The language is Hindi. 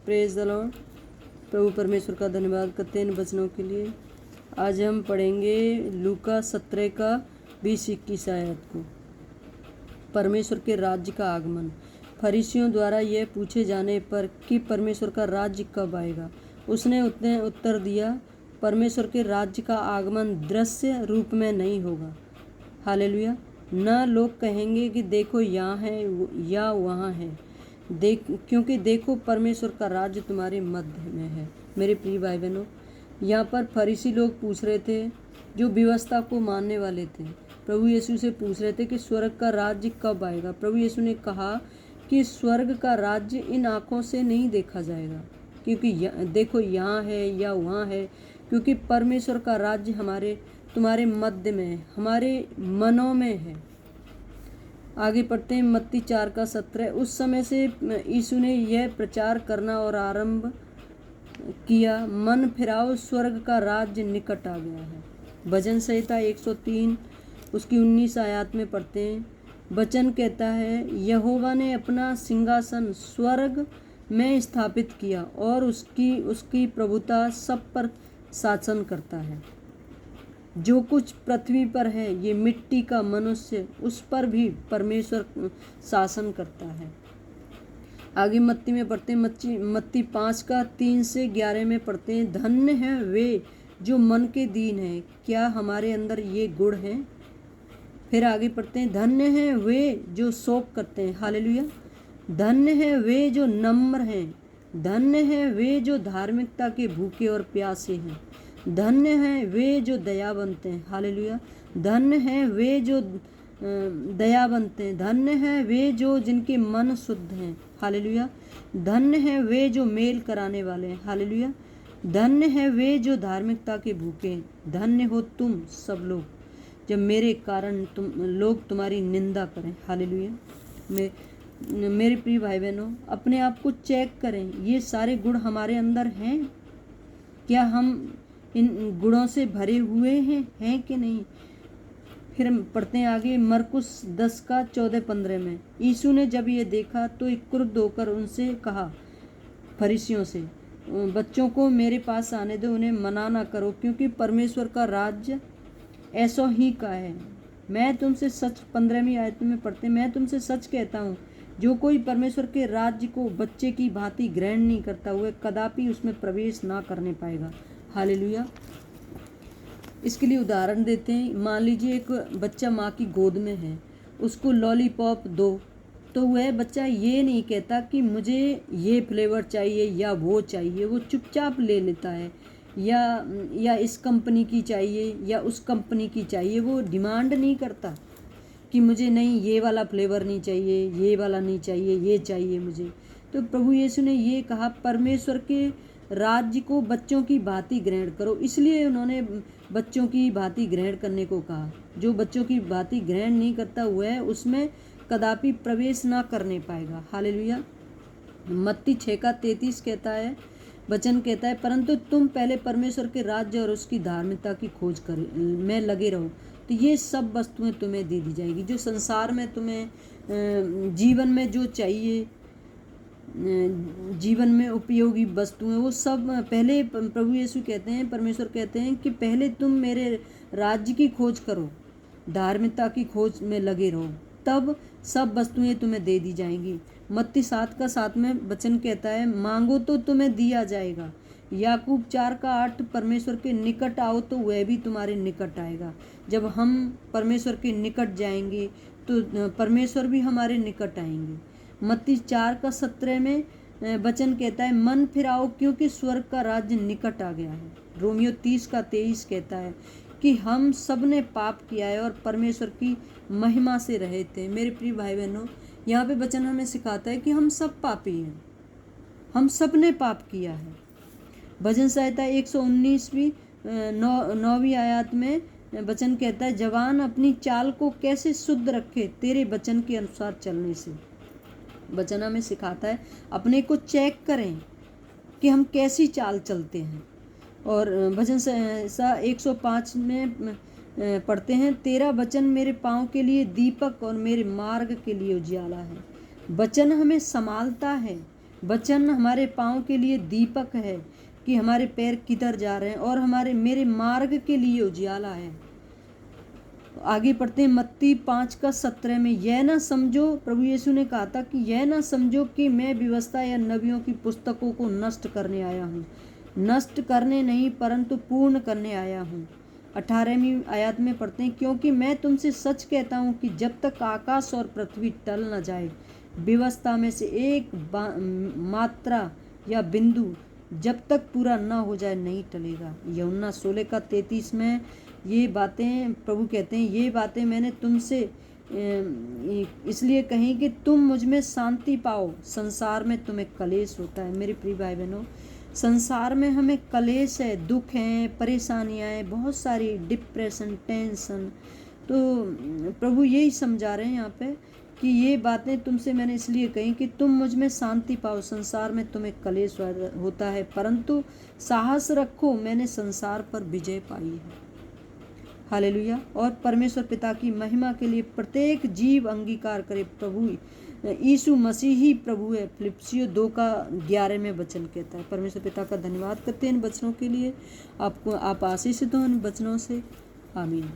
Praise the Lord. प्रभु परमेश्वर का धन्यवाद करते हैं इन वचनों के लिए। आज हम पढ़ेंगे लूका 17 का 20-21 आयत को। परमेश्वर के राज्य का आगमन। फरीसियों द्वारा यह पूछे जाने पर कि परमेश्वर का राज्य कब आएगा, उसने उत्तर दिया, परमेश्वर के राज्य का आगमन दृश्य रूप में नहीं होगा। हालेलुया। न लोग कहेंगे कि देखो यहाँ है या वहाँ है, क्योंकि देखो परमेश्वर का राज्य तुम्हारे मध्य में है। मेरे प्रिय भाई बहनों, यहाँ पर फरीसी लोग पूछ रहे थे, जो व्यवस्था को मानने वाले थे, प्रभु यीशु से पूछ रहे थे कि स्वर्ग का राज्य कब आएगा। प्रभु यीशु ने कहा कि स्वर्ग का राज्य इन आँखों से नहीं देखा जाएगा, क्योंकि देखो यहाँ है या वहाँ है, क्योंकि परमेश्वर का राज्य तुम्हारे मध्य में है, हमारे मनों में है। आगे पढ़ते हैं मत्ती 4 का 17। उस समय से यीशु ने यह प्रचार करना और आरंभ किया, मन फिराओ, स्वर्ग का राज्य निकट आ गया है। भजन संहिता 103 उसकी 19 आयत में पढ़ते हैं, वचन कहता है, यहोवा ने अपना सिंहासन स्वर्ग में स्थापित किया और उसकी प्रभुता सब पर शासन करता है। जो कुछ पृथ्वी पर है, ये मिट्टी का मनुष्य, उस पर भी परमेश्वर शासन करता है। आगे मत्ती में पढ़ते हैं, मत्ती 5 का 3 से 11 में पढ़ते हैं, धन्य हैं वे जो मन के दीन हैं, क्या हमारे अंदर ये गुण हैं। फिर आगे पढ़ते हैं, धन्य हैं वे जो शोक करते हैं। हालेलुया। धन्य हैं वे जो नम्र हैं, धन्य हैं वे जो धार्मिकता के भूखे और प्यासे हैं, धन्य हैं वे जो दयावंत हैं। हालेलुया। धन्य हैं वे जो दयावंत हैं, धन्य हैं वे जो जिनके मन शुद्ध हैं। हालेलुया। धन्य हैं वे जो मेल कराने वाले हैं। हालेलुया। धन्य हैं वे जो धार्मिकता के भूखे हैं। धन्य हो तुम सब लोग, जब मेरे कारण लोग तुम्हारी निंदा करें। हालेलुया। मेरे प्रिय भाई बहनों, अपने आप को चेक करें, ये सारे गुण हमारे अंदर हैं क्या? हम इन गुणों से भरे हुए हैं कि नहीं? फिर हम पढ़ते हैं आगे मरकुस 10 का 14-15 में। यीशु ने जब ये देखा तो एक क्रुद्ध होकर उनसे कहा, फरीसियों से, बच्चों को मेरे पास आने दो, उन्हें मना ना करो, क्योंकि परमेश्वर का राज्य ऐसा ही का है। मैं तुमसे सच, 15वीं आयत में पढ़ते, मैं तुमसे सच कहता हूँ, जो कोई परमेश्वर के राज्य को बच्चे की भांति ग्रहण नहीं करता हुआ कदापि उसमें प्रवेश ना करने पाएगा। हालेलुया। इसके लिए उदाहरण देते हैं। मान लीजिए एक बच्चा माँ की गोद में है, उसको लॉलीपॉप दो, तो वह बच्चा ये नहीं कहता कि मुझे ये फ्लेवर चाहिए या वो चाहिए, वो चुपचाप ले लेता है। या इस कंपनी की चाहिए या उस कंपनी की चाहिए, वो डिमांड नहीं करता कि मुझे नहीं ये वाला फ्लेवर नहीं चाहिए, ये वाला नहीं चाहिए, ये चाहिए मुझे। तो प्रभु यीशु ने ये कहा, परमेश्वर के राज्य को बच्चों की भांति ग्रहण करो, इसलिए उन्होंने बच्चों की भांति ग्रहण करने को कहा। जो बच्चों की भांति ग्रहण नहीं करता हुआ है, उसमें कदापि प्रवेश ना करने पाएगा। हालेलुया। मत्ती 6 का 33 कहता है, वचन कहता है, परंतु तुम पहले परमेश्वर के राज्य और उसकी धार्मिकता की खोज में लगे रहो, तो ये सब वस्तुएं तुम्हें दे दी जाएगी। जो संसार में तुम्हें जीवन में जो चाहिए, जीवन में उपयोगी वस्तुएं, वो सब पहले प्रभु यीशु कहते हैं, परमेश्वर कहते हैं कि पहले तुम मेरे राज्य की खोज करो, धार्मिकता की खोज में लगे रहो, तब सब वस्तुएं तुम्हें दे दी जाएंगी। मत्ती 7 का 7 में वचन कहता है, मांगो तो तुम्हें दिया जाएगा। याकूब 4 का 8, परमेश्वर के निकट आओ तो वह भी तुम्हारे निकट आएगा। जब हम परमेश्वर के निकट जाएंगे तो परमेश्वर भी हमारे निकट आएंगे। मत्ती 4 का 17 में वचन कहता है, मन फिराओ, क्योंकि स्वर्ग का राज्य निकट आ गया है। रोमियो 30 का 23 कहता है कि हम सब ने पाप किया है और परमेश्वर की महिमा से रहे थे। मेरे प्रिय भाई बहनों, यहाँ पे वचन हमें सिखाता है कि हम सब पापी हैं, हम सब ने पाप किया है। भजन संहिता 119वीं 9वीं आयत में वचन कहता है, जवान अपनी चाल को कैसे शुद्ध रखे, तेरे वचन के अनुसार चलने से। वचन हमें सिखाता है अपने को चेक करें कि हम कैसी चाल चलते हैं। और भजन संहिता 105 में पढ़ते हैं, तेरा वचन मेरे पाँव के लिए दीपक और मेरे मार्ग के लिए उजियाला है। वचन हमें संभालता है, वचन हमारे पाँव के लिए दीपक है कि हमारे पैर किधर जा रहे हैं, और मेरे मार्ग के लिए उजियाला है। आगे पढ़ते हैं मत्ती 5:17 में, यह ना समझो, प्रभु यीशु ने कहा था कि यह ना समझो कि मैं व्यवस्था या नबियों की पुस्तकों को नष्ट करने आया हूँ। नष्ट करने नहीं परंतु पूर्ण करने आया हूँ। 18वीं आयत में पढ़ते हैं, क्योंकि मैं तुमसे सच कहता हूँ कि जब तक आकाश और पृथ्वी टल न जाए, व्यवस्था में से एक मात्रा या बिंदु जब तक पूरा न हो जाए नहीं टलेगा। यूहन्ना 16:33 में ये बातें प्रभु कहते हैं, ये बातें मैंने तुमसे इसलिए कही कि तुम मुझ में शांति पाओ। संसार में तुम्हें कलेश होता है। मेरे प्रिय भाई बहनों, संसार में हमें कलेश है, दुख हैं, परेशानियां हैं, बहुत सारी डिप्रेशन, टेंशन। तो प्रभु यही समझा रहे हैं यहाँ पे कि ये बातें तुमसे मैंने इसलिए कही कि तुम मुझ में शांति पाओ। संसार में तुम्हें कलेश होता है, परंतु साहस रखो, मैंने संसार पर विजय पाई है। हालेलुया। और परमेश्वर पिता की महिमा के लिए प्रत्येक जीव अंगीकार करे, प्रभु यीशु मसीह ही प्रभु है। फिलिप्पियों 2:11 में वचन कहता है। परमेश्वर पिता का धन्यवाद करते हैं इन वचनों के लिए। आप आशीषित हो इन वचनों से। आमीन।